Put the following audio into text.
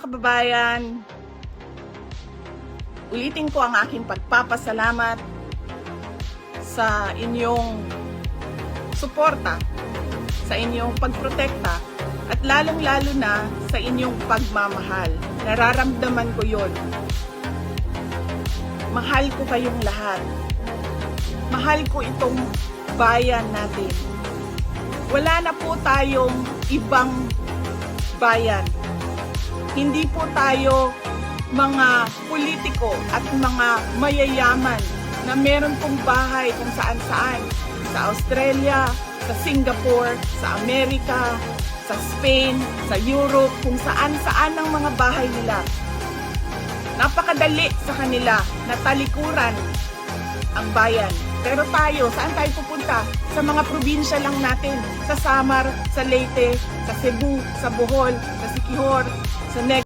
kababayan, ulitin ko ang aking pagpapasalamat sa inyong suporta, sa inyong pagprotekta, at lalong-lalo na sa inyong pagmamahal. Nararamdaman ko yon. Mahal ko kayong lahat. Mahal ko itong bayan natin. Wala na po tayong ibang bayan. Hindi po tayo mga politiko at mga mayayaman na meron pong bahay kung saan-saan. Sa Australia, sa Singapore, sa Amerika, sa Spain, sa Europe, kung saan-saan ang mga bahay nila. Napakadali sa kanila na talikuran ang bayan. Pero tayo, saan tayo pupunta? Sa mga probinsya lang natin. Sa Samar, sa Leyte, sa Cebu, sa Bohol, sa Siquijor, sa Negros.